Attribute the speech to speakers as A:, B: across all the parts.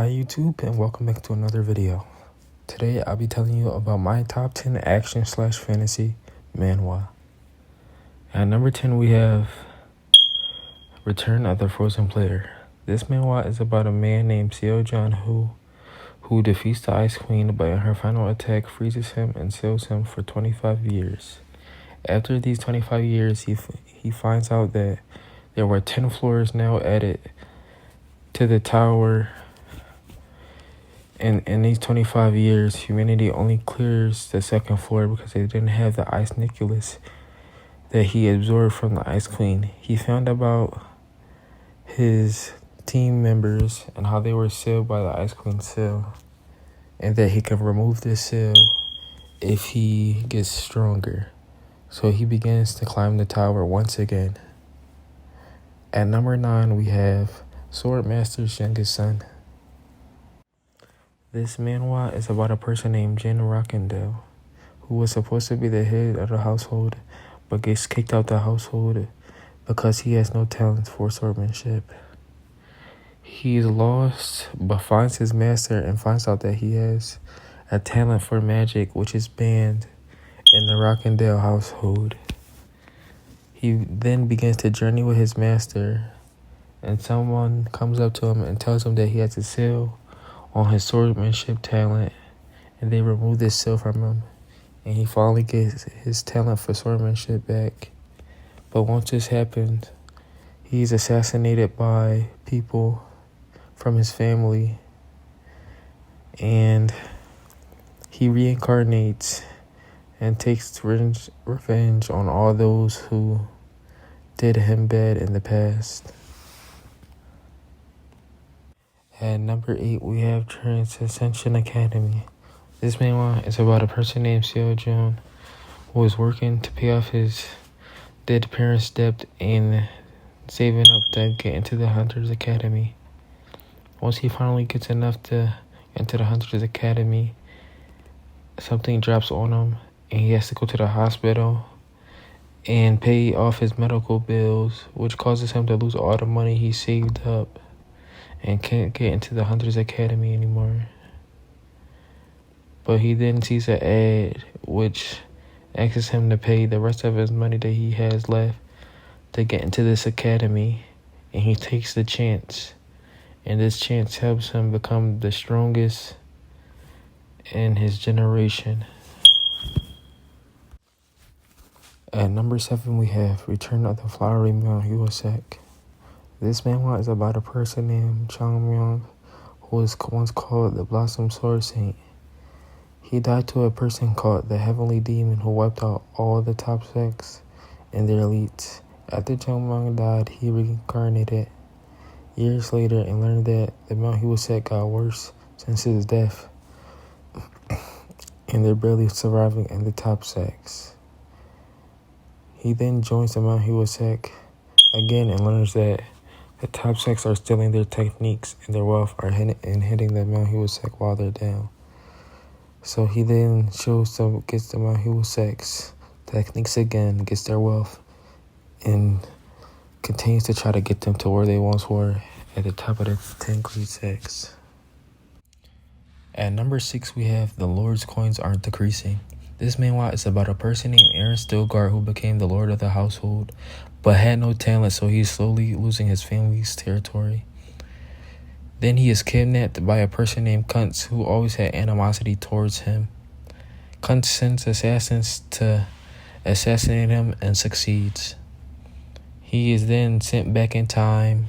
A: Hi YouTube, and welcome back to another video. Today I'll be telling you about my top 10 action/fantasy manhwa. At number 10 we have Return of the Frozen Player. This manhwa is about a man named Seo-Jun who defeats the Ice Queen, but in her final attack freezes him and seals him for 25 years. After these 25 years, he finds out that there were 10 floors now added to the tower. And in these 25 years, humanity only clears the second floor because they didn't have the ice nucleus that he absorbed from the Ice Queen. He found about his team members and how they were sealed by the Ice Queen seal, and that he can remove this seal if he gets stronger. So he begins to climb the tower once again. At number 9, we have Sword Master's youngest son. This manhwa is about a person named Jin Rockendale, who was supposed to be the head of the household, but gets kicked out the household because he has no talent for swordsmanship. He is lost, but finds his master and finds out that he has a talent for magic, which is banned in the Rockendale household. He then begins to journey with his master, and someone comes up to him and tells him that he has a seal on his swordsmanship talent, and they remove this seal from him, and he finally gets his talent for swordsmanship back. But once this happens, he's assassinated by people from his family, and he reincarnates and takes revenge on all those who did him bad in the past. At number 8, we have Transcension Academy. This manhwa is about a person named Seo-Jun who is working to pay off his dead parents' debt and saving up to get into the Hunters Academy. Once he finally gets enough to enter the Hunters Academy, something drops on him and he has to go to the hospital and pay off his medical bills, which causes him to lose all the money he saved up and can't get into the Hunters Academy anymore. But he then sees an ad which asks him to pay the rest of his money that he has left to get into this academy, and he takes the chance. And this chance helps him become the strongest in his generation. At number 7, we have Return of the Flowery Manhwa sect. This manhwa is about a person named Chang Myung who was once called the Blossom Sword Saint. He died to a person called the Heavenly Demon who wiped out all the top sects and their elites. After Chang Myung died, he reincarnated years later and learned that the Manhwa sect got worse since his death, and they're barely surviving in the top sects. He then joins the Manhwa sect again and learns that the top sects are stealing their techniques and their wealth are hitting the Manhwa sect while they're down. So he then gets the Manhwa sects techniques again, gets their wealth, and continues to try to get them to where they once were, at the top of the 10 great sects. At number 6, we have The Lord's Coins Aren't Decreasing. This manhwa is about a person named Aaron Stilgar who became the lord of the household, but had no talent, so he's slowly losing his family's territory. Then he is kidnapped by a person named Kuntz who always had animosity towards him. Kuntz sends assassins to assassinate him and succeeds. He is then sent back in time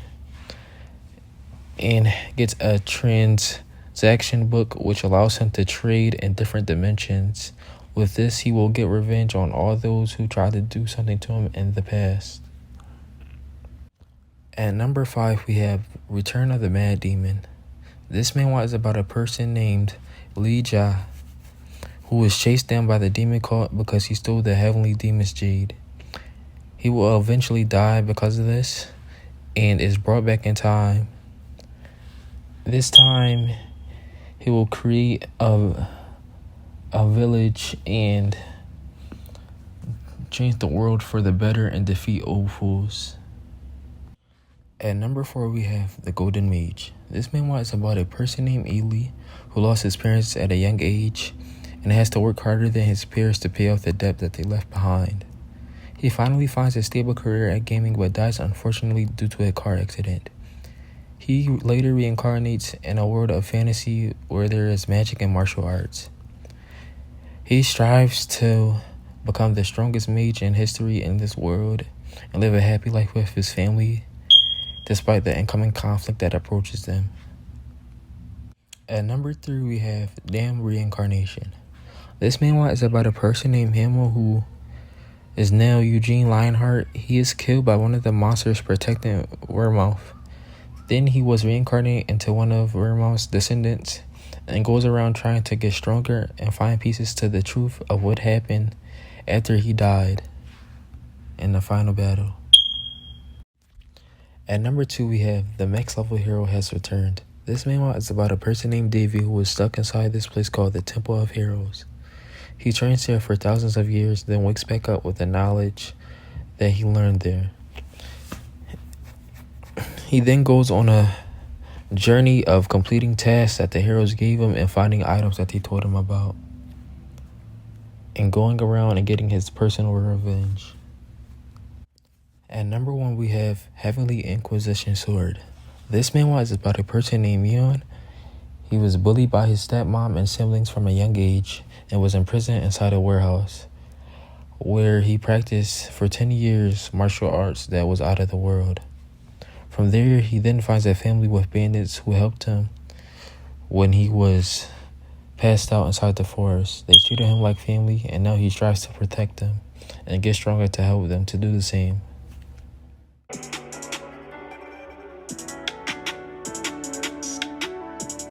A: and gets a transaction book which allows him to trade in different dimensions. With this, he will get revenge on all those who tried to do something to him in the past. At number 5, we have Return of the Mad Demon. This manhwa is about a person named Lee Ja who was chased down by the demon cult because he stole the Heavenly Demon's jade. He will eventually die because of this and is brought back in time. This time, he will create a village and change the world for the better and defeat old fools. At number 4, we have The Golden Mage. This manhwa is about a person named Ely who lost his parents at a young age and has to work harder than his peers to pay off the debt that they left behind. He finally finds a stable career at gaming but dies unfortunately due to a car accident. He later reincarnates in a world of fantasy where there is magic and martial arts. He strives to become the strongest mage in history in this world and live a happy life with his family despite the incoming conflict that approaches them. At number 3, we have Damn Reincarnation. This manhwa is about a person named Manhwa who is now Eugene Lionheart. He is killed by one of the monsters protecting Weremouth. Then he was reincarnated into one of Weremouth's descendants and goes around trying to get stronger and find pieces to the truth of what happened after he died in the final battle. At number 2, we have The Max Level Hero Has Returned. This manhwa is about a person named Davy who was stuck inside this place called the Temple of Heroes. He trains there for thousands of years, then wakes back up with the knowledge that he learned there. He then goes on a journey of completing tasks that the heroes gave him and finding items that they told him about, and going around and getting his personal revenge. At number 1, we have Heavenly Inquisition Sword. This manhwa is about a person named Yeon. He was bullied by his stepmom and siblings from a young age and was imprisoned inside a warehouse where he practiced for 10 years martial arts that was out of the world. From there, he then finds a family with bandits who helped him when he was passed out inside the forest. They treated him like family, and now he strives to protect them and get stronger to help them to do the same.